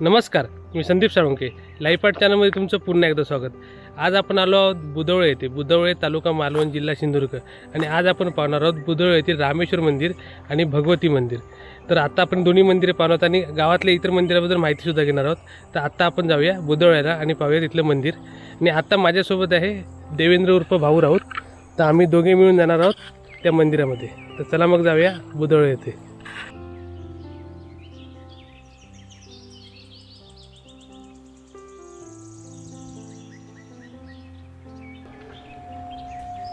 नमस्कार, मी Sandeep Salunke. Live part चॅनलमध्ये तुमचं पुन्हा एकदा स्वागत. आज आपण आलो आहोत बुधवळे येथे. बुधवळे तालुका मालवण जिल्हा सिंधुदुर्ग. आणि आज आपण पाहणार आहोत बुधवळे येथील रामेश्वर मंदिर आणि भगवती मंदिर. तर आता आपण दोन्ही मंदिरे पाहणार आहोत आणि गावातल्या इतर मंदिराबद्दल माहितीसुद्धा घेणार आहोत. तर आता आपण जाऊया बुधवळ्याला आणि पाहूया तिथलं मंदिर. आणि आता माझ्यासोबत आहे देवेंद्र उर्फ भाऊ राऊत. तर आम्ही दोघे मिळून जाणार आहोत त्या मंदिरामध्ये. तर चला मग जाऊया बुधवळे येथे.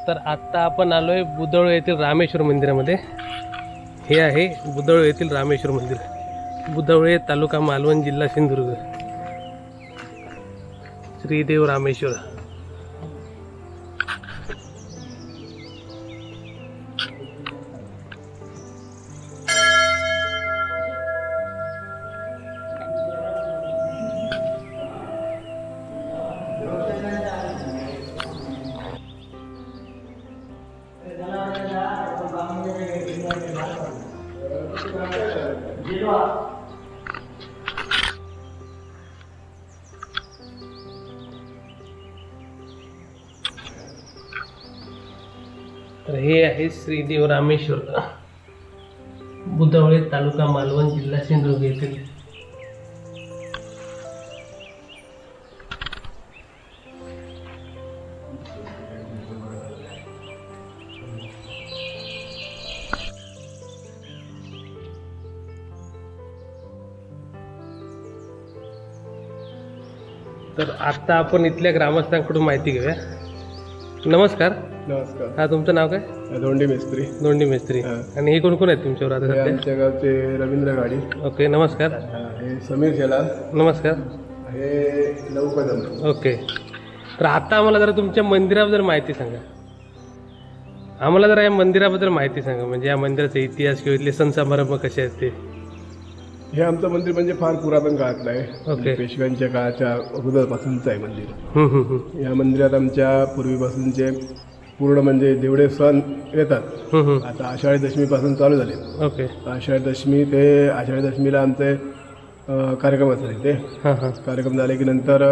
तर आत्ता आपण आलो आहे बुधवळे येथील रामेश्वर मंदिरामध्ये. हे आहे बुधवळे येथील रामेश्वर मंदिर. बुधवळे तालुका मालवण जिल्हा सिंधुदुर्ग. श्रीदेव रामेश्वर. तर हे आहे श्रीदेव रामेश्वर, बुधवळे तालुका मालवण जिल्हा सिंधुदुर्ग येथील. तर आता आपण इथल्या ग्रामस्थांकडून माहिती घेऊया. नमस्कार. नमस्कार. हा, तुमचं नाव काय? धोंडी मिस्त्री. दोंडी मिस्त्री. आणि हे कोण कोण आहेत तुमच्यावर आता हे सध्या? आमच्या गावचे रवींद्र गाडी. ओके, नमस्कार. हे समीर शेलार. नमस्कार. हे लव कदम. ओके. तर आता आम्हाला जरा तुमच्या मंदिराबद्दल माहिती सांगा. आम्हाला जरा या मंदिराबद्दल माहिती सांगा, म्हणजे या मंदिराचा इतिहास किंवा इथले सण समारंभ कसे आहेत ते. हे आमचं मंदिर म्हणजे फार पुरातन काळातलं आहे. ओके. पेशव्यांच्या काळाच्या अगोदरपासूनचं आहे मंदिर. हम्म, हम्म, हम्म. या मंदिरात आमच्या पूर्वीपासूनचे पूर्ण म्हणजे जेवढे सण येतात, हम्म, हम्म. आता आषाढी दशमीपासून चालू झाले. ओके. आषाढी दशमी ते आषाढी दशमीला आमचे कार्यक्रम असतात. ते हां हां. कार्यक्रम झाले की नंतर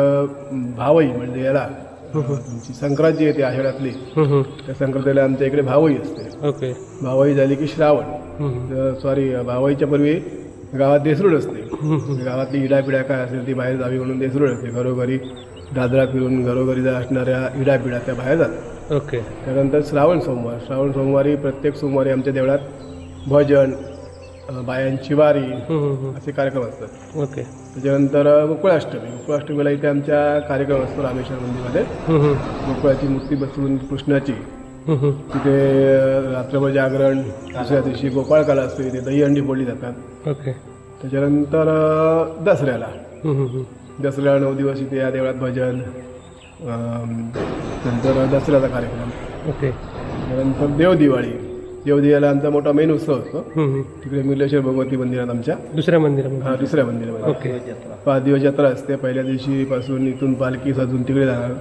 भावई म्हणजे याला तुमची संक्रांती येते आषाढातली. हम्म, हम्म. त्या संक्रांतीला आमच्या इकडे भावई असते. ओके. भावई झाली की श्रावण. हम्म, सॉरी, भावईच्या पूर्वी गावात देसरूड असते. हम्म. गावातली इडापिडा काय असेल ती बाहेर जावी म्हणून देसरूड असते. घरोघरी दादरा फिरून घरोघरी ज्या असणाऱ्या इडापिडा त्या बाहेर जातात. ओके. त्यानंतर श्रावण सोमवारी प्रत्येक सोमवारी आमच्या देवळात भजन, बायांची वारी हम्म, हम्म. असे कार्यक्रम असतात. ओके. त्याच्यानंतर गोकुळाष्टमीला इथे आमच्या कार्यक्रम असतो रामेश्वर मंदिरमध्ये. हम्म, हम्म. गोकुळाची मूर्ती बसवून कृष्णाची हम्म, हम्म. तिथे रात्रभर जागरण. दुसऱ्या दिवशी गोपाळकाला असतो, इथे दहीहंडी फोडली जातात. ओके. त्याच्यानंतर दसऱ्याला हम्म, हम्म. 9 दिवस इथे या देवळात भजन. नंतर दसऱ्याचा कार्यक्रम. ओके. त्यानंतर देवदिवाळीला आमचा मोठा मेन उत्सव असतो. हम्म, हम्म. तिकडे मिलेश्वर भगवती मंदिरात आमच्या दुसऱ्या मंदिरामध्ये. दुसऱ्या मंदिरामध्ये ओके. 5 दिवस जत्रा असते. पहिल्या दिवशीपासून इथून पालखी सजून तिकडे जाणार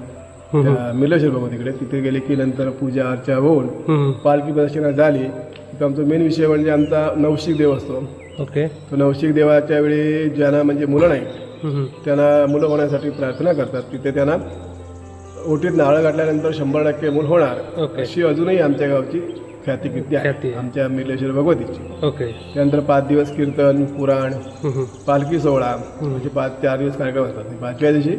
त्या मिलेश्वर भगवतीकडे. तिथे गेले की नंतर पूजा अर्चा होऊन हम्म. पालखी प्रदक्षिणा झाली की आमचा मेन विषय म्हणजे आमचा नवशिक देव असतो. ओके. तो नवशिक देवाच्या वेळी ज्यांना म्हणजे मुलं नाही हम्म. त्यांना मुलं होण्यासाठी प्रार्थना करतात. तिथे त्यांना ओटीत नारळ घातल्यानंतर 100% मूल होणार, ओके. अशी अजूनही आमच्या गावची ख्याती आहे आमच्या मिलेश्वर भगवतीची. ओके. त्यानंतर 5 दिवस कीर्तन, पुराण, हम्म. पालखी सोहळा म्हणजे 4 दिवस कार्यक्रम असतात. 5व्या दिवशी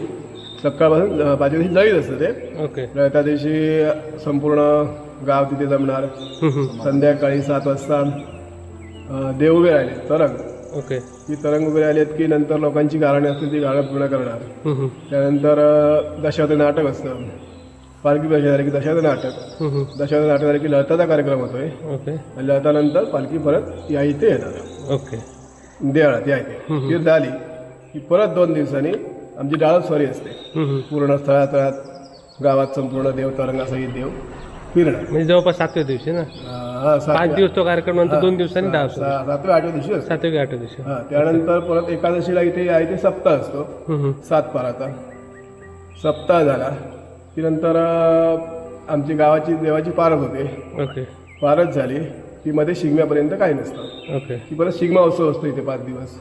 सकाळपासून 5व्या दिवशी लळीत असतं ते. ओके. त्या दिवशी संपूर्ण गाव तिथे जमणार. हम्म. संध्याकाळी 7 वाजता देव उभे राहिले तरंग. ओके. ती तरंग उभे राहिलेत की नंतर लोकांची गाणी असतील ती गाणं पूर्ण करणार. हम्म. त्यानंतर दशावतार नाटक असतं. पालखी प्रदक्षिणा झाली की दशावतार नाटक. हम्म. दशावतार नाटक झाले की लळताचा कार्यक्रम होतोय. ओके. आणि लळतानंतर पालखी परत या इथे येणार ओके. देवळात या इथे. ती झाली की परत 2 दिवसांनी आमची डाळस्वारी असते. हम्म. पूर्ण स्थळात गावात संपूर्ण देव तरंगासहित देव फिरणार. म्हणजे जवळपास 7व्या दिवशी ना. 5 दिवस तो कार्यक्रम, नंतर 2 दिवसांनी 10 दिवस. 7व्या 8व्या दिवशी असतो. 7व्या 8व्या दिवशी. त्यानंतर परत एकादशीला इथे आहे ते सप्ताह असतो. 7 पाराचा सप्ताह झाला की नंतर आमची गावाची देवाची पारत होते. ओके. पारत झाली की मध्ये शिगम्यापर्यंत काही नसतं. ओके. की परत शिगमा उत्सव असतो इथे 5 दिवस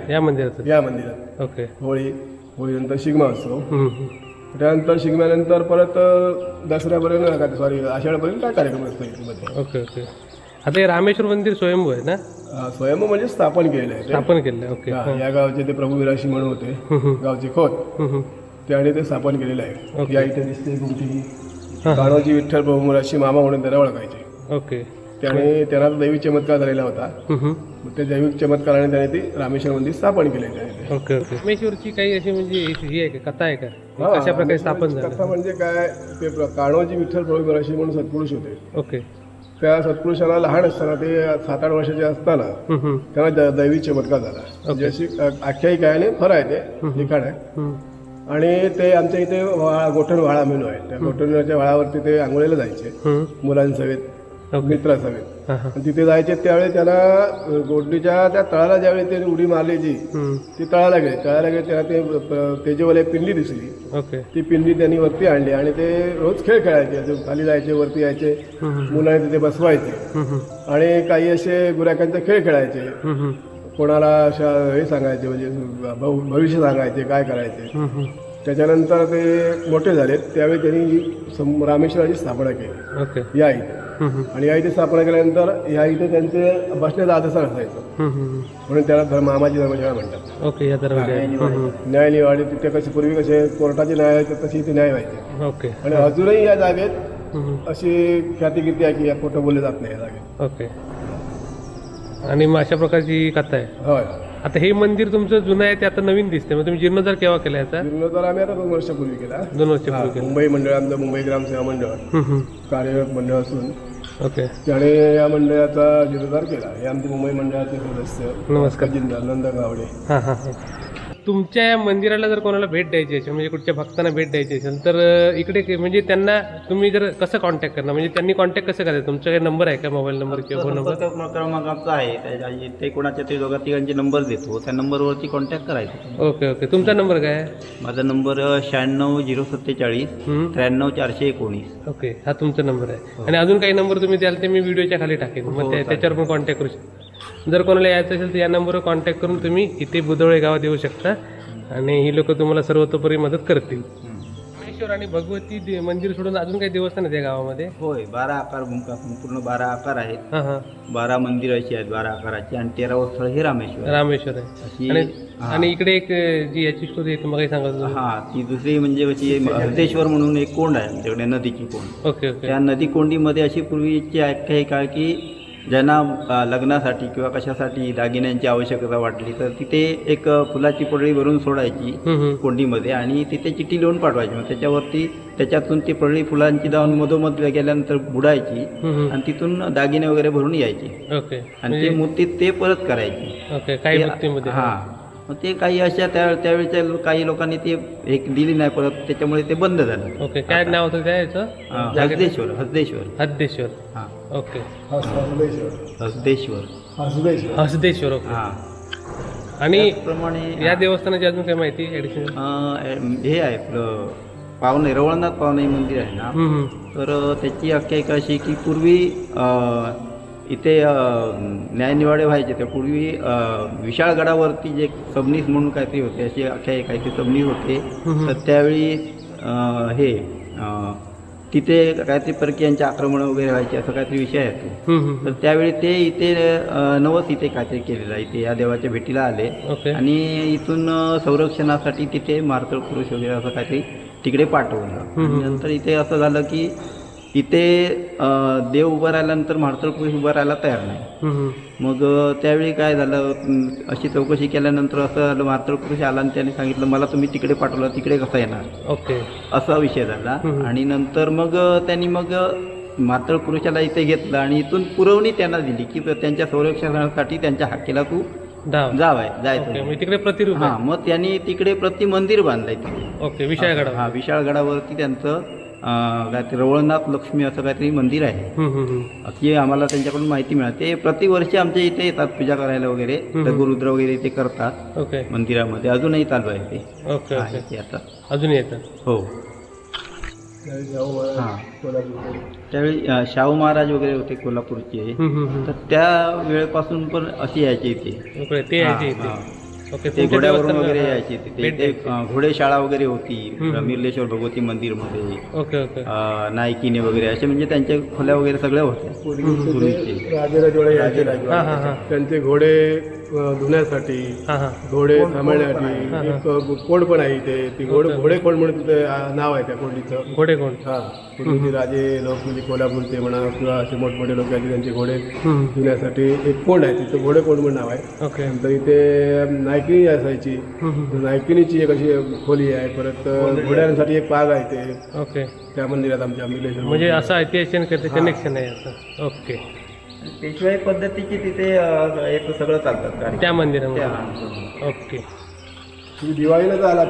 या मंदिराचं. या मंदिरात. ओके. होळीनंतर शिगमा उत्सव. हम्म, हम्म. त्यानंतर शिगम्यानंतर परत दसऱ्यापर्यंत सॉरी आषाढपर्यंत काय कार्यक्रम असतो इथे मध्ये. Okay okay. आता हे रामेश्वर मंदिर स्वयंभू आहे ना? स्वयंभू म्हणजे स्थापन केलेलं आहे ते. स्थापन केलं आहे. ओके. हा, या गावचे ते प्रभू विराशी म्हणून होते, गावचे खोत, त्याने ते स्थापन केलेलं आहे. ओके. या इथे दिसते गुमटी कान्होजी विठ्ठल प्रभू विराशी मामा म्हणून त्याला ओळखायचे. ओके. त्यांना दैविक चमत्कार झालेला होता. हम्म. मग त्या दैविक चमत्काराने त्याने ते रामेश्वर मंदिर स्थापन केले त्याने. Okay okay. रामेश्वरची काही अशी म्हणजे ही आहे का, कथा आहे का, कशा प्रकारे स्थापन कथा झालं? म्हणजे काय, ते कान्होजी विठ्ठल प्रभू विराशी म्हणून सत्पुरुष होते. ओके. त्या सत्पुरुषाला लहान असताना ते 7-8 वर्षाचे असताना त्यांना दैविक चमत्कार झाला. म्हणजे अशी आख्यायिका आहे आणि खरं आहे, ते लिखाण आहे. आणि ते आमच्या इथे गोठण व्हाळा मेनू आहे. त्या गोठणच्या व्हाळावरती ते आंघोळीला जायचे मुलांसवेत, मित्रासवेत. आणि तिथे जायचे त्यावेळी त्याला गोडणीच्या त्या तळाला ज्यावेळी ते उडी मारली जी, ती तळाला गेली त्याला ते तेजेवाले पिंडी दिसली. ओके. ती पिंडी त्यांनी वरती आणली आणि ते रोज खेळ खेळायचे. खाली जायचे, वरती यायचे, मुलांना तिथे बसवायचे आणि काही असे गुराख्यांचे खेळ खेळायचे. कोणाला अशा हे सांगायचे, म्हणजे भविष्य सांगायचे काय करायचे. त्याच्यानंतर ते मोठे झाले त्यावेळी त्यांनी रामेश्वराची स्थापना केली. ओके. या इथे. आणि या इथे स्थापना केल्यानंतर या इथे त्यांचे बसण्याचा आदर्शन असायचं, म्हणून त्याला मामाची धर्मशाळा म्हणतात. ओके. या न्यायनिवाडी तिथे कसे पूर्वी कसे कोर्टाचे न्याय व्हायचे तशी इथे न्याय व्हायचे. ओके. आणि अजूनही या जागेत अशी ख्यातिकीर्ती आहे की या खोटं बोलले जात नाही या जागेत. ओके. आणि मग अशा प्रकारची कथा आहे. होय. आता हे मंदिर तुमचं जुनं आहे, ते आता नवीन दिसते. मग तुम्ही जीर्णोद्धार केव्हा केला याचा? जीर्णोद्धार आम्ही आता 2 वर्षापूर्वी केला. 2 वर्षापूर्वी केला. मुंबई मंडळ, आमचं मुंबई ग्रामसेवा मंडळ कार्यरत मंडळ असून ओके. त्याने या मंडळाचा जीर्णोद्धार केला. हे आमचे मुंबई मंडळाचे सदस्य नमस्कार जिंदाल नंद गावडे. हां हां हां. तुमच्या या मंदिराला जर कोणाला भेट द्यायची असेल, म्हणजे कुठच्या भक्तांना भेट द्यायची असेल, तर इकडे म्हणजे त्यांना तुम्ही जर कसं कॉन्टॅक्ट करणार, म्हणजे त्यांनी कॉन्टॅक्ट कसं करायचं? तुमचा काही नंबर आहे का, मोबाईल नंबर किंवा फोन नंबर? क्रमांक आमचा आहे, ते कोणाच्या ते दोघा तिघांचे नंबर देतो, त्या नंबरवरती कॉन्टॅक्ट करायचं. Okay okay. तुमचा नंबर काय आहे? माझा नंबर 96 047 93 419. ओके. हा तुमचा नंबर आहे. आणि अजून काही नंबर तुम्ही द्याल ते मी व्हिडिओच्या खाली टाकेन, मग त्याच्यावर पण कॉन्टॅक्ट करू शकता. जर कोणाला यायचं असेल तर या नंबरवर कॉन्टॅक्ट करून तुम्ही इथे बुधवळे गावात येऊ शकता आणि ही लोक तुम्हाला सर्वतोपरी मदत करतील. रामेश्वर आणि भगवती मंदिर सोडून अजून काही देवस्थान आहे त्या गावामध्ये? होय, 12 आकार संपूर्ण 12 आकार आहेत. हां हां. 12 मंदिर अशी आहेत 12 आकाराची आणि 13वं स्थळ हे रामेश्वर आहे. आणि इकडे एक जी याची स्टोरी आहे तुम्हाला काही सांगा. हा, ती दुसरी म्हणजे कशी हरदेश्वर म्हणून एक कोंड आहे आमच्याकडे, नदीची कोंड. Okay okay. त्या नदी कोंडीमध्ये अशी पूर्वीची आख्यायिका आहे की ज्यांना लग्नासाठी किंवा कशासाठी दागिन्यांची आवश्यकता वाटली तर तिथे एक फुलाची पडळी भरून सोडायची कोंडीमध्ये आणि तिथे चिठ्ठी लिहून पाठवायची. मग त्याच्यातून ती पडळी फुलांची जाऊन मधोमध गेल्यानंतर बुडायची आणि तिथून दागिने वगैरे भरून यायची. ओके. आणि ते मूर्ती ते परत करायची. ओके. काही मूर्तीमध्ये हा, मग ते काही अशा त्यावेळेच्या काही लोकांनी ते एक दिली नाही परत, त्याच्यामुळे ते बंद झालं. ओके. काय नाव होतं त्या याचं? हसदेश्वर. हां. ओके. हसदेश्वर. ओके. हां. आणि त्याप्रमाणे या देवस्थानाची अजून काही माहिती ॲडिशनल? हे आहे आपलं पावणे रवळनाथ पावणे मंदिर आहे ना, तर त्याची आख्यायिका अशी की पूर्वी इथे न्यायनिवाडे व्हायचे. त्या पूर्वी विशाळगडावरती जे सबनीस म्हणून काहीतरी होते, अशी आख्यायिका आहे की सबनीस होते. तर त्यावेळी हे तिथे काहीतरी परकीयांचे आक्रमण वगैरे व्हायचे, असं काहीतरी विषय आहे. तर त्यावेळी ते इथे नवस इथे काहीतरी केलेलं आहे, इथे या देवाच्या भेटीला आले आणि इथून संरक्षणासाठी तिथे मारतळ पुरुष वगैरे असं काहीतरी तिकडे पाठवलं. नंतर इथे असं झालं की इथे देव उभं राहिल्यानंतर मारतळ पुरुष उभं राहायला तयार नाही. मग त्यावेळी काय झालं, अशी चौकशी केल्यानंतर असं झालं, मारतळ पुरुष आला आणि त्याने सांगितलं मला तुम्ही तिकडे पाठवलं, तिकडे कसं येणार. ओके. असा विषय झाला. आणि नंतर मग त्यांनी मग मारतळ पुरुषाला इथे घेतलं आणि इथून पुरवणी त्यांना दिली की त्यांच्या संरक्षणासाठी त्यांच्या हक्कीला तू जायचं तिकडे प्रतिरूप. हा, मग त्यांनी तिकडे प्रति मंदिर बांधलंय तिथे. ओके. विशाळगड. हा, विशाळगडावरती त्यांचं काहीतरी रवळनाथ लक्ष्मी असं काहीतरी मंदिर आहे, अशी आम्हाला त्यांच्याकडून माहिती मिळते. प्रतिवर्षी आमच्या इथे येतात पूजा करायला वगैरे, गुरुद्र वगैरे इथे करतात. ओके. मंदिरामध्ये अजूनही चालू आहे ते. ओके. आता अजून येतात. हो. शाहू महाराज हां. कोल्हापूरचे. त्यावेळी शाहू महाराज वगैरे होते कोल्हापूरचे, तर त्या वेळेपासून पण अशी यायची इथे. ओके ते यायचे हां, इथे. हां. ओके ते तुमच्या घोड्यावरून देवस्थानाला- वगैरे हां. यायचे तिथे. भेट ते द्यायची. घोडेशाळा वगैरे होती मिर्लेश्वर भगवती मंदिरमध्ये, ओके ओके नायकिनी वगैरे असे म्हणजे त्यांच्या खोल्या वगैरे सगळ्या होत्या पूर्वीचे पूर्वीचे. ते राजेरजवाडे यायचे हां हां हां त्यांचे घोडे धुण्यासाठी, हां हां घोडे थांबवण्यासाठी एक कोंड पण आहे इथे. ती घोडे कोंड म्हणून तिथे नाव आहे त्या कोंडीचं. घोडे कोण हा पूर्वीचे राजे लोक म्हणजे कोल्हापूरचे म्हणा किंवा असे मोठमोठे लोक आहेत त्यांचे घोडे धुण्यासाठी एक कोंड आहे, तिथं घोडे कोंड म्हणून नाव आहे. ओके नंतर इथे नायकिनी असायची, नायकिनीची एक अशी खोली आहे. परत घोड्यांसाठी एक बाग आहे ते ओके त्या मंदिरात आमच्या मिलेश्वर. म्हणजे असं ऐतिहासिक कनेक्शन आहे असं. ओके पेशवाई पद्धतीची तिथे एक सगळं चालतात कार्य. त्या मंदिरामध्ये. त्या- ओके दिवाळीला झाला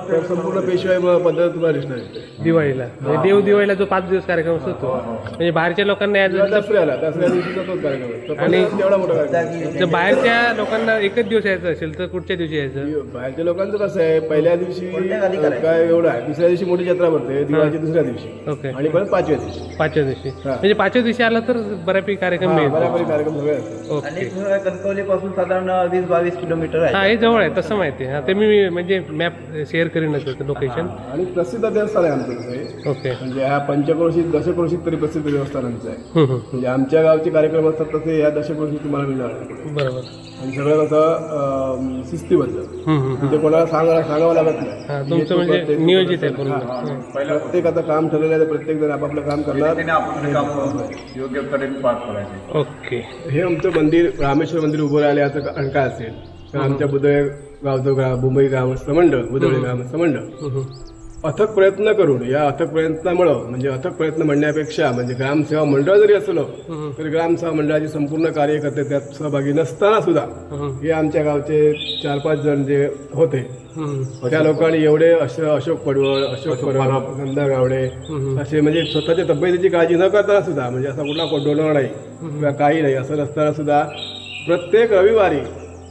तर संपूर्ण पेशवाई पद्धत तुम्हाला दिसणार इथे. दिवाळीला म्हणजे दिवाळीला जो 5 दिवस कार्यक्रम असतो तो म्हणजे बाहेरच्या लोकांना यायचं दसऱ्याला दिवशीचा तोच कार्यक्रम आहे. तो पण आणि- तेवढा मोठा कार्यक्रम आहे. जर बाहेरच्या लोकांना एकच दिवस यायचं असेल तर कुठच्या दिवशी यायचं? बाहेरच्या लोकांचं कसं आहे, पहिल्या दिवशी कोणत्या गावी करायचं? काय एवढं आहे, दुसऱ्या दिवशी मोठी जत्रा भरते, दिवाळीच्या दुसऱ्या दिवशी ओके आणि परत 5व्या दिवशी 5व्या दिवशी हा. म्हणजे 5व्या दिवशी आला तर बऱ्यापैकी कार्यक्रम मिळतो. बऱ्यापैकी कार्यक्रम सगळे असतात. आणि ओके कणकवलीपासून साधारण 20-22 किलोमीटर हा आहे. हे जवळ आहे तसं माहिती आहे. हा ते मी म्हणजे मॅप शेअर करीनच लोकेशन. आणि प्रसिद्ध देवस्थान आहे आमचं तसं हे. ओके म्हणजे ह्या पंचक्रोशीत दशक्रोशीत तरी प्रसिद्ध देवस्थानांचं आहे. म्हणजे आमच्या गावचे कार्यक्रम असतात तसे या दशक्रोशीत तुम्हाला मिळणार. बरोबर. आणि सगळं कसं शिस्तीबद्ध, म्हणजे कोणाला सांगावं लागत हा नाही. तुमचं म्हणजे नियोजित आहे पूर्ण. प्रत्येकाचं काम ठरलेलं आहे, प्रत्येक जण आपापलं काम करणार. योग्य तऱ्हेने पार करायचे. ओके हे आमचं मंदिर रामेश्वर मंदिर उभं राहिले याचं कारण काय असेल तर आमच्या बुधळे गावचं मुंबई ग्रामस्थ मंडळ, बुधळे ग्रामस्थ मंडळ अथक प्रयत्न करून, या अथक प्रयत्नामुळं म्हणजे अथक प्रयत्न म्हणण्यापेक्षा म्हणजे ग्रामसेवा मंडळ जरी असलं तरी ग्रामसेवा मंडळाचे संपूर्ण कार्यकर्ते त्यात सहभागी नसताना सुद्धा हे आमच्या गावचे 4-5 जण जे होते त्या लोकांनी एवढे अशोक पडवळ, अशोक परब, गंधा गावडे असे म्हणजे स्वतःच्या तब्येतीची काळजी न करताना सुद्धा, म्हणजे असा कुठला डोनर नाही किंवा काही नाही असं नसताना सुद्धा प्रत्येक रविवारी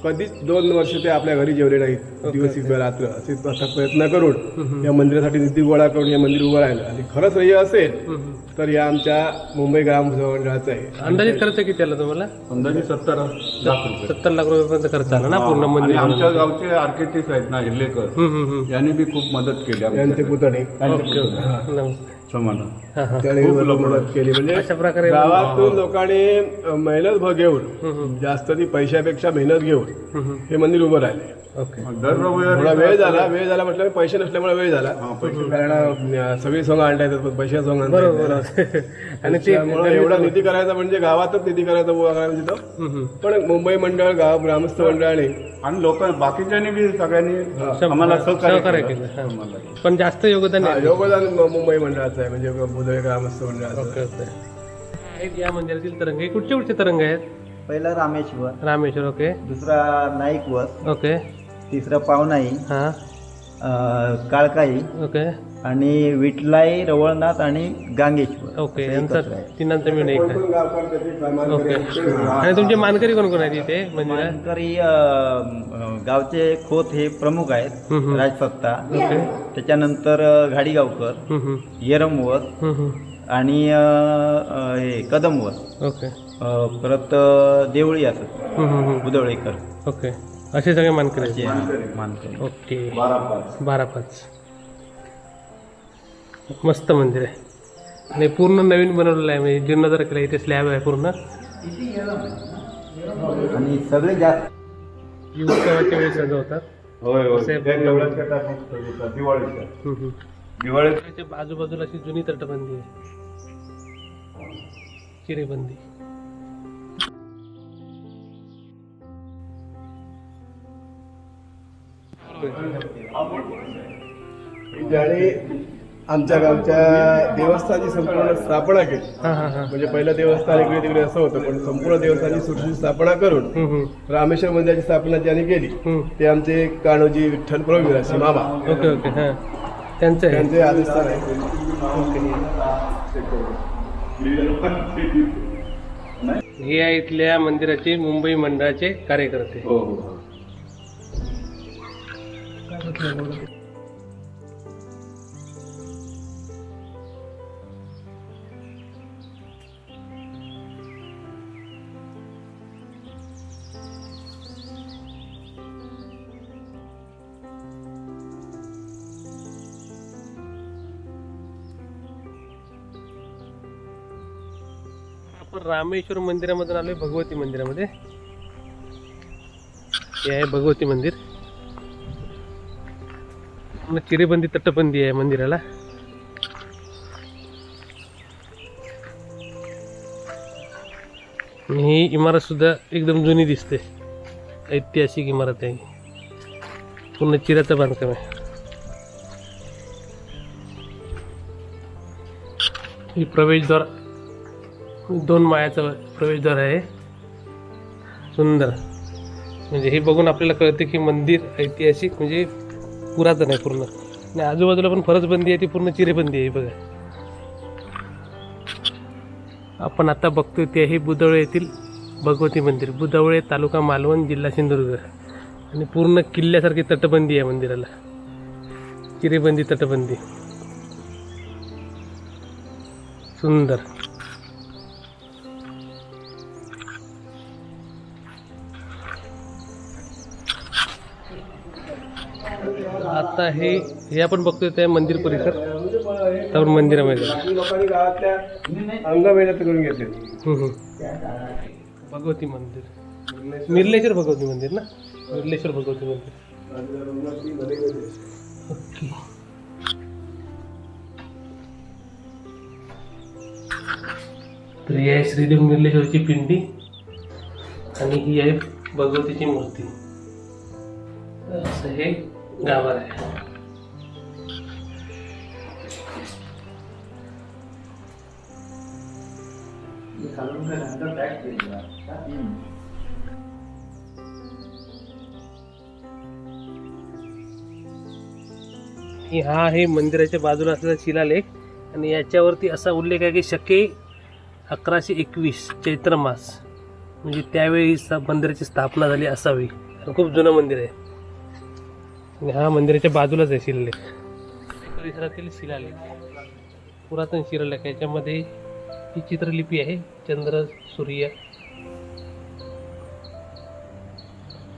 कधीच 2 वर्ष ते आपल्या घरी जेवले नाहीत, दिवस किंवा रात्र असे असा प्रयत्न करून या मंदिरासाठी निधी गोळा करून हे मंदिर उभं राहिलं. आणि खरंच हे असेल तर या आमच्या मुंबई ग्रामसेवा मंडळाचं आहे. अंदाजित खर्च किती आला तुम्हाला? अंदाजे 70 लाख रुपये. 70 लाख रुपयापर्यंत खर्च आला ना पूर्ण आणि मंदिर? आमच्या गावचे आर्किटेक्ट आहेत ना हिल्लेकर, यांनी बी खूप मदत केली यांचे पुतणे समान. त्याने मदत केली. म्हणजे अशा प्रकारे गावातून लोकांनी मेहनत घेऊन, जास्त ती पैशापेक्षा मेहनत घेऊन हे मंदिर उभं राहिले. ओके दर रविवारी थोडा वेळ झाला म्हटलं, पैसे नसल्यामुळे वेळ झाला. कारण सगळी सोंग आणता येतात पण पैसे सोंग आणता येत बरोबर. नाही. आणि ते त्यामुळे एवढा निधी करायचा म्हणजे गावातच निधी करायचा उभा करायला तिथं. पण मुंबई मंडळ, गाव ग्रामस्थ मंडळाने आणि लोक बाकीच्यांनी बी सगळ्यांनी आम्हाला सहकार्य केलं. हा. पण जास्त योगदान आहे. योगदान मुंबई मंडळाचं आहे, म्हणजे बुधळे ग्रामस्थ मंडळाचं. Okay okay. या मंदिरातील तरंग हे कुठचे कुठचे तरंग आहेत? पहिला रामेश्वर, रामेश्वर. ओके दुसरा नाईकवस, ओके. तिसरा पावनाई, हां काळकाई ओके आणि विठलाई, रवळनाथ आणि गांगेश्वर. ओके. असं यांचा एकत्र आहे. तिनांचा मिळून एक आहे. कोण गावकर त्याचे प्रमाण ओके. करेल. आणि तुमचे मानकरी कोण कोण आहेत इथे मंदिरात? मानकरी गावचे खोत हे प्रमुख आहेत. राजसत्ता, त्याच्यानंतर घाडीगावकर, येरमवस आणि हे कदमवस, ओके. परत देवळी असत बुदवळेकर, ओके. असे सगळे मानकरी असे आहेत. मानकरी. ओके. 12-5 मस्त मंदिर आहे आणि पूर्ण नवीन बनवलेलं आहे, म्हणजे जीर्णोद्धार केला. इथे स्लॅब आहे पूर्ण. आणि सगळे जास्त उत्सवाच्या वेळी सजवतात. होय होय. दिवाळीच्या दिवाळी त्याच्या आजूबाजूला अशी जुनी तटबंदी आहे, चिरेबंदी. ज्याने आमच्या गावच्या देवस्थानाची संपूर्ण स्थापना केली. हां हां हां. म्हणजे पहिलं देवस्थान इकडे तिकडे असं होतं, पण संपूर्ण देवस्थानाची सुरक्षित स्थापना करून रामेश्वर मंदिराची स्थापना ज्यांनी केली ते आमचे कान्होजी विठ्ठल प्रभुराज मामा. Okay okay. हां त्यांचं आहे. त्यांचे आदिस्थान आहे. हे आहे इथल्या मंदिराचे मुंबई मंडळाचे कार्यकर्ते. हो हो. आपण रामेश्वर मंदिरामधून आलोय भगवती मंदिरामध्ये. हे आहे भगवती मंदिर. पूर्ण चिरेबंदी तटबंदी आहे मंदिराला. आणि ही इमारत सुद्धा एकदम जुनी दिसते. ऐतिहासिक इमारत आहे. पूर्ण चिराचं बांधकाम आहे. ही प्रवेशद्वार 2 माळ्याचं प्रवेशद्वार आहे. सुंदर. म्हणजे हे बघून आपल्याला कळते की मंदिर ऐतिहासिक म्हणजे पुरातन आहे पूर्ण. आणि आजूबाजूला पण फरसबंदी आहे ती पूर्ण चिरेबंदी आहे. बघा आपण आता बघतोय ते आहे बुदवळे येथील भगवती मंदिर. बुदवळे तालुका मालवण जिल्हा सिंधुदुर्ग. आणि पूर्ण किल्ल्यासारखी तटबंदी आहे मंदिराला. चिरेबंदी तटबंदी. सुंदर. आता हे आपण बघतोय ते मंदिर परिसर. तर मंदिरामध्ये बाकी लोकांनी गावातल्या अंग मेहनत करून घेतले. भगवती मंदिर. मिर्लेश्वर भगवती मंदिर ना. मिर्लेश्वर भगवती मंदिर. ओके. तर ही आहे श्रीदेव मिर्लेश्वरची पिंडी आणि ही आहे भगवतीची मूर्ती. असं हे गाभार आहे. हा आहे मंदिराच्या बाजूला असलेला शिलालेख. आणि याच्यावरती असा उल्लेख आहे की शके 1121 चैत्र मास म्हणजे त्यावेळी मंदिराची स्थापना झाली असावी. खूप जुनं मंदिर आहे. आणि हा मंदिराच्या बाजूलाच आहे शिलालेख. परिसरातील शिलालेख पुरातन शिलालेख. याच्यामध्ये ही चित्रलिपी आहे. चंद्र सूर्य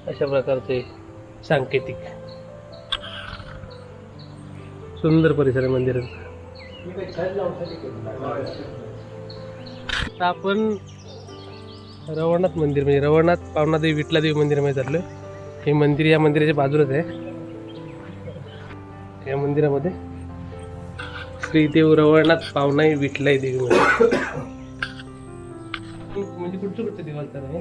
अशा प्रकारचे सांकेतिक. सुंदर परिसर आहे मंदिराचा. आता आपण रवळनाथ मंदिर म्हणजे रवळनाथ पावनादेवी विठलादेवी मंदिरामध्ये चाललोय. हे मंदिर या मंदिराच्या बाजूलाच आहे. या मंदिरामध्ये श्रीदेव रवळनाथ पावनाई विठलाई देवी मंदिर. म्हणजे कुठचं देवस्थान आहे.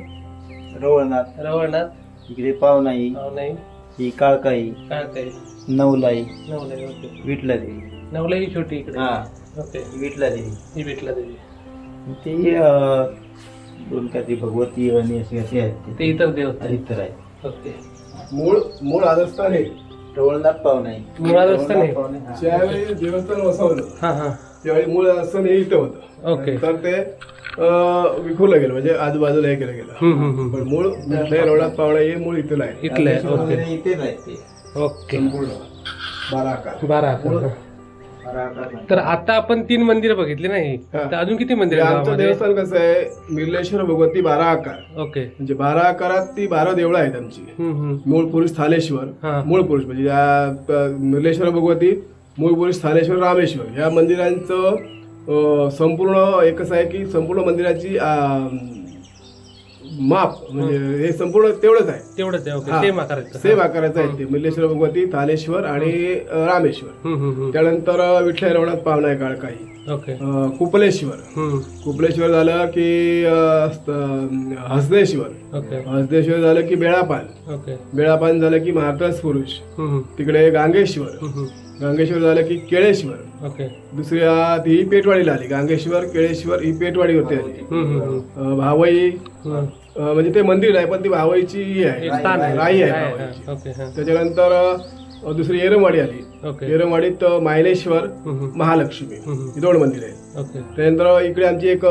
रवळनाथ इकडे पावनाई, पावनाई, ही काळकाई, काळकाई, नवलाई, नवलाई. ओके. विठला देवी. नवलाई ही छोटी इकडे. हा, ओके. विठला देवी. ही विठला देवी. ते दोन काहीतरी भगवती आणि असे आहेत ते इतर देवस्थान इतर आहेत. ओके. मूळ आदस्थान हे रवळनाथ पावनाई. मुळात असतं नाही. ज्यावेळी देवस्थान वसवलं हां हां. त्यावेळी मूळ आदस्थान हे इथं होतं. ओके. तर ते विखुरलं गेलं म्हणजे आजूबाजूला हे केलं गेलं. पण मूळ रवळनाथ पावणा हे मूळ इथलं आहे. इथलं आहे. ओके. इथेच आहेत ते ओके. संपूर्ण 12 आकार. 12 आकार. तर आता आपण 3 मंदिरं बघितली नाही. हा. तर अजून किती मंदिर आमचं देवस्थान कसं आहे, मिर्लेश्वर भगवती 12 आकार. ओके. म्हणजे 12 आकारात ती 12 देवळं आहेत आमची. मूळ पुरुष हा. स्थानेश्वर, मूळ पुरुष म्हणजे या मिर्लेश्वर भगवती, मूळ पुरुष स्थानेश्वर, रामेश्वर या मंदिरांचं संपूर्ण एकच आहे की संपूर्ण मंदिराची माप म्हणजे हे संपूर्ण तेवढंच आहे. तेवढंच आहे. ओके. हा. सेम आकाराचं. सेम आकाराचं आहे ते. मिर्लेश्वर भगवती, थानेश्वर आणि रामेश्वर. त्यानंतर विठ्ठल रवळनाथ पावनाई काळकाई, ओके. कुपलेश्वर. कुपलेश्वर झालं की हसदेश्वर. ओके. हसदेश्वर झालं की बेळापान. ओके. बेळापान झालं की महाराज पुरुष. तिकडे गांगेश्वर. गांगेश्वर झालं की केळेश्वर. ओके. दुसऱ्या ती पेटवाडीला आली. गांगेश्वर, केळेश्वर ही पेटवाडी होती आधी. भावई म्हणजे ते मंदिर आहे पण ती भावईची ही आहे, स्थान आहे. राई आहे आहे, भावईची. ओके. हा. त्याच्यानंतर दुसरी येरमवाडी आली. ओके. येरमवाडीत मायलेश्वर, महालक्ष्मी ही 2 मंदिर आहेत. ओके. त्यानंतर इकडे आमची एक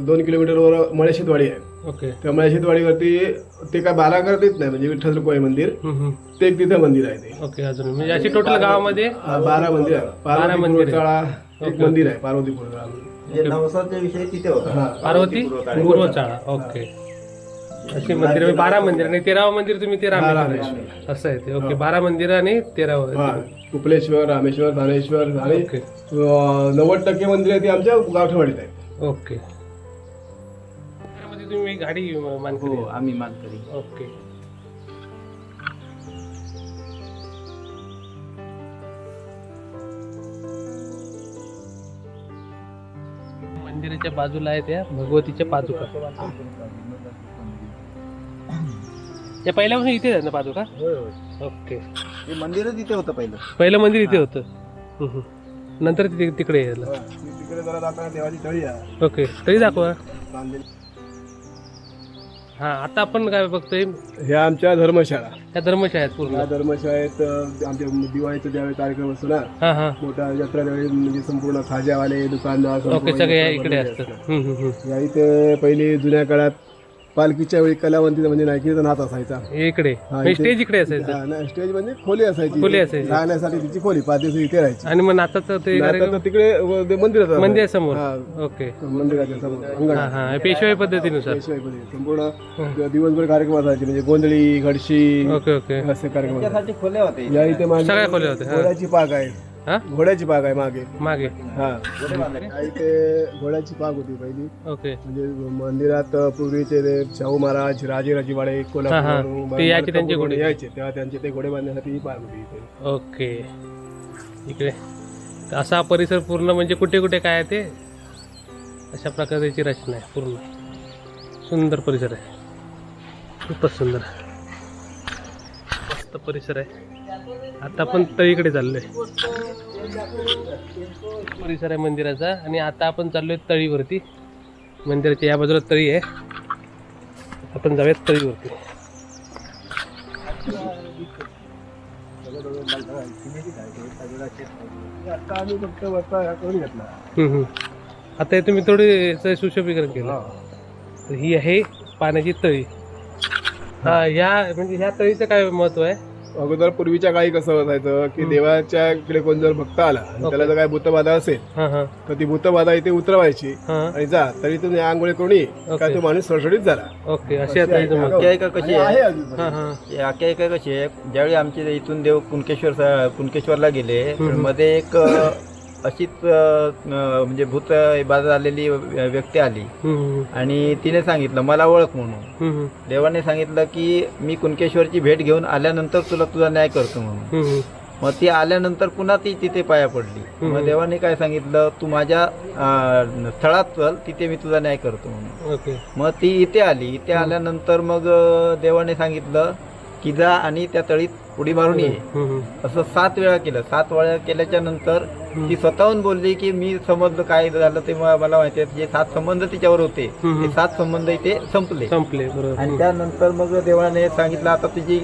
2 किलोमीटरवर मळेशेतवाडी आहे. ओके. त्या मळेशेतवाडीवरती ते काय 12 आकारात येत नाही म्हणजे विठ्ठल रुक्माई मंदिर ते एक तिथं मंदिर आहे ते. ओके. अजून म्हणजे अशी टोटल गावामध्ये 12 मंदिर आहे. 12 मंदिर आहे. पार्वती एक मंदिर आहे, पार्वती पुरचाळा. म्हणजे नवसाच्या विषयी तिथे होता. पार्वती पूर्वचाळा. ओके. अशी मंदिर 12 मंदिर आणि 13वं मंदिर तुम्ही ते रामेश्वर असं आहे ते. ओके. 12 मंदिर आणि 13वं. कुपलेश्वर, रामेश्वर, थानेश्वर आणि ओके. 90% मंदिर आहे ती आमच्या गावठेवाडीत आहेत. ओके. तुम्ही गाडी मानकरी हो आम्ही मानकरी. ओके. मंदिराच्या बाजूला आहे त्या भगवतीच्या पादुका. त्या पहिल्यापासून इथे आहे ना पादुका? ओके. हे मंदिरच इथे होतं पहिलं. पहिलं मंदिर इथे होतं. नंतर तिकडे यायला. तिकडे जरा जाताना देवाची तळी आहे ओके. तरी दाखवा. बांधलेली. हा आता आपण काय बघतोय ह्या आमच्या धर्मशाळा. त्या धर्मशाळा आहेत पूर्ण. या धर्मशाळेत आमच्या दिवाळीचा ज्यावेळी कार्यक्रम असतो ना, हा हा. मोठा जत्रा त्यावेळी म्हणजे संपूर्ण खाज्यावाले दुकानदार ओके. सगळे इकडे असतात. या इथे पहिली जुन्या काळात पालखीच्या वेळी कलावंती म्हणजे नायकीचा नाच असायचा. इकडे इथे- स्टेज इकडे असायचं. हा, नाही, स्टेज म्हणजे खोली असायची. खोली असायची. राहण्यासाठी तिची खोली 5 दिवस इथे राहायची. आणि मग नाचाचं ते आता कार्यक्रम तर तिकडे ते मंदिरात मंदिरासमोर. हा, ओके. मंदिराच्या समोर अंगण. हा हा. पेशवाई पद्धतीनुसार. पेशवाईमध्ये संपूर्ण दिवसभर कार्यक्रम असायचे म्हणजे गोंधळी घडशी ओके ओके. असे कार्यक्रम असायचे. त्यासाठी खोल्या होते. या इथे मागे सगळ्या खोल्या होत्या. हा. घोड्याची पाक आहे. हा? घोड्याची पाक आहे मागे. मागे. हा या इथे घोड्याची पाक होती पहिली. ओके. म्हणजे मंदिरात पूर्वीचे ते शाहू महाराज राजे राजवाडे हा, कोल्हापूर ते यायचे त्यांचे घोडे. यायचे तेव्हा त्यांचे ते घोडे बांधण्यासाठी ही पाक होती इथे. ओके. इकडे तर असा परिसर पूर्ण म्हणजे कुठे कुठे काय आहे ते अशा प्रकारची रचना आहे पूर्ण. सुंदर परिसर आहे. खूपच सुंदर मस्त परिसर आहे. आता आपण तळीकडे चाललोय. परिसर आहे मंदिराचा आणि आता आपण चाललोय तळीवरती. मंदिराच्या या बाजूला तळी आहे. आपण जाऊयात तळीवरती. आता आम्ही फक्त वस्ता करून घेतला. आता हे तुम्ही थोडे सुशोभीकरण केलं. तर ही आहे पाण्याची तळी. हा या म्हणजे ह्या तळीचं काय महत्व आहे? अगोदर पूर्वीच्या काळी कसं असायचं की देवाच्या इकडे कोण जर भक्त आला आणि त्याला जर काय भूतबाधा असेल हा हा तर ती भूतबाधा इथे उतरवायची हा. आणि जा तरी तुम्ही आंघोळी करून ये काय तो माणूस सडसडीत झाला. ओके. अशी आता तळीचं महत्व. आख्यायिका कशी आणि आहे? आहे अजून. हा हा. ही आख्यायिका कशी आहे? ज्यावेळी आमचे इथून देव कुणकेश्वरला गेले तर मध्ये एक अशीच म्हणजे भूत बाधा झालेली व्यक्ती आली आणि तिने सांगितलं मला ओळख म्हणून. देवाने सांगितलं की मी कुणकेश्वरची भेट घेऊन आल्यानंतर तुझा न्याय करतो म्हणून. मग ती आल्यानंतर पुन्हा ती तिथे पाया पडली. मग देवाने काय सांगितलं तू माझ्या स्थळात चल तिथे मी तुझा न्याय करतो म्हणून. ओके. मग ती इथे आली. इथे आल्यानंतर मग देवाने सांगितलं की जा आणि त्या तळीत उडी मारून ये. असं 7 वेळा केलं. 7 वेळा केल्याच्या नंतर ती स्वतःहून बोलली की मी समजलं काय झालं ते मला माहिती आहे. जे 7 संबंध तिच्यावर होते ते 7 संबंध इथे संपले. बरोबर. आणि त्यानंतर मग देवाने सांगितलं आता तुझी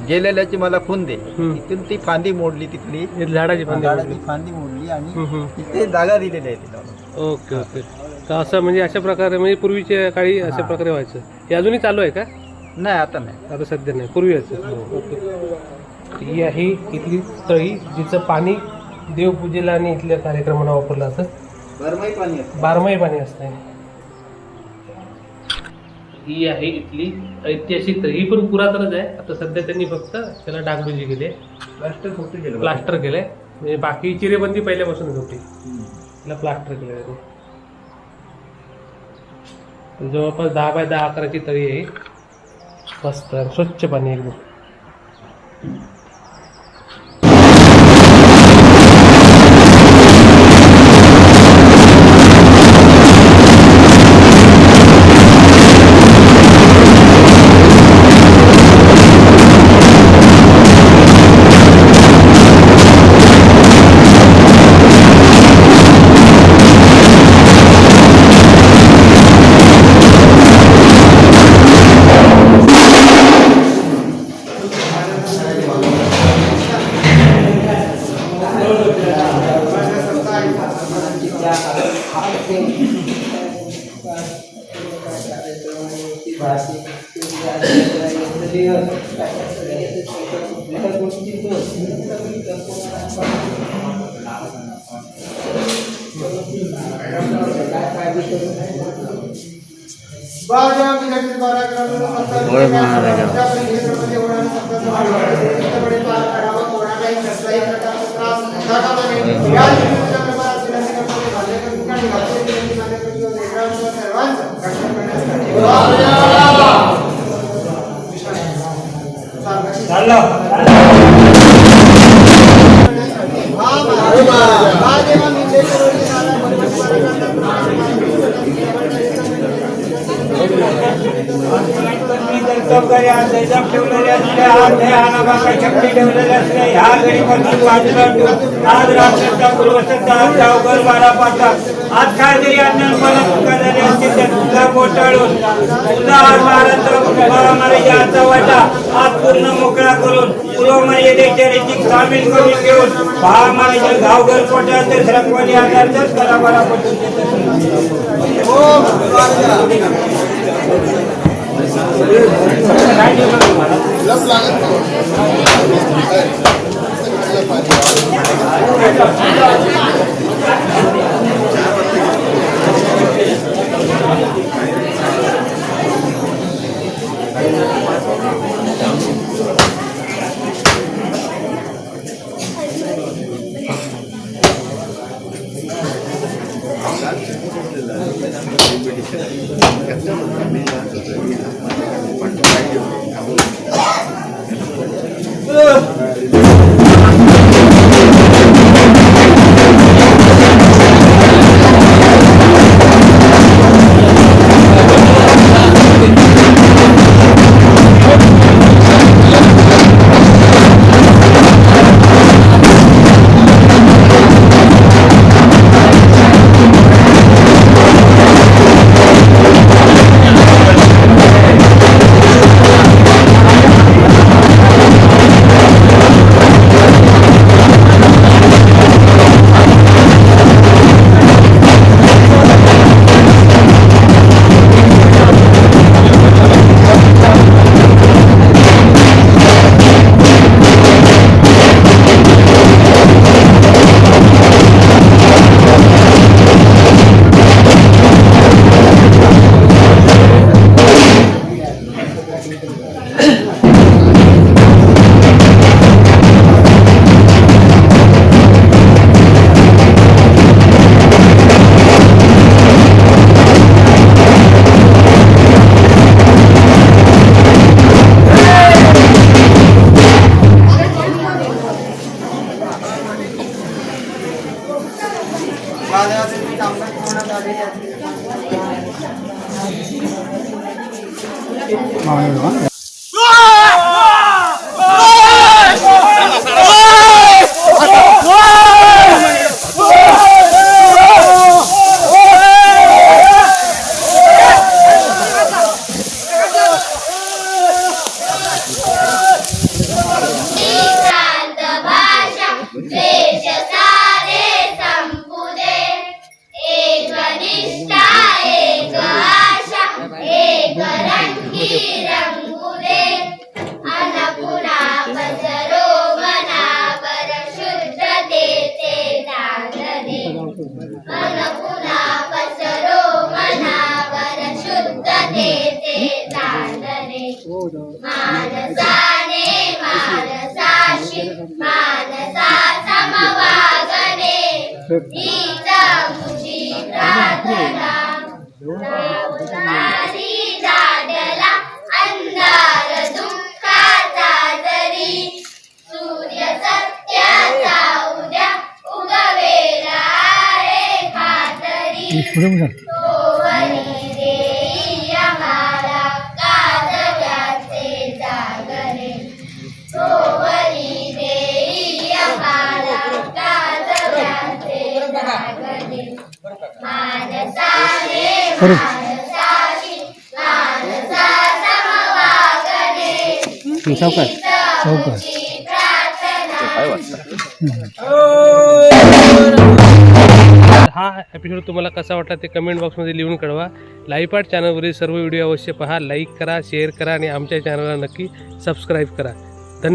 गेलेल्याची मला खून दे. तिथून ती फांदी मोडली. तिथली झाडाची झाडाची फांदी मोडली आणि तिथे जागा दिलेली आहे तिला. Okay okay. तर असं म्हणजे अशा प्रकारे म्हणजे पूर्वीच्या काळी अशा प्रकारे व्हायचं. हे अजूनही चालू आहे का? नाही आता नाही. आता सध्या नाही. पूर्वी व्हायचं. ओके. ही आहे इथली तळी जिचं पाणी देवपूजेला आणि इथल्या कार्यक्रमाला वापरलं जातं. बारमाही पाणी आहे. बारमाही पाणी असतं. ही आहे इथली ऐतिहासिक तळी. ही पण पुरातनच आहे. आता सध्या त्यांनी फक्त त्याला डागडुजी केली. प्लास्टर केलंय. म्हणजे बाकी चिरेबंदी पहिल्यापासूनच होती. तिला प्लास्टर केलं त्यांनी. जवळपास 10 बाय 10 आकाराची तळी आहे. मस्त स्वच्छ पाणी एकदम. सर्वांचं जप ठेवलेले असले हात हानाबाका शक्ती ठेवलेले असले ह्या गणपती बाजूला ठेवून आज राक्षसचा पूर्वसत्ता अवघर बारा पाठतात आज काय तरी अन्न मला चुका झाली असतील तर तुझा बोटाळून तुझा आज महाराज याचा वाटा आज पूर्ण मोकळा करून पूर्व मर्यादेच्या रीतीत सामील करून घेऊन महाराज गावघर पोटात सरकवानी आधारच करा बरा हा एपिसोड तुम्हाला कसा वाटला ते कमेंट बॉक्समध्ये लिहून कळवा. लाईव्ह पार्ट चॅनलवरील सर्व व्हिडिओ अवश्य पहा, लाईक करा, शेअर करा आणि आमच्या चॅनलला नक्की सबस्क्राईब करा.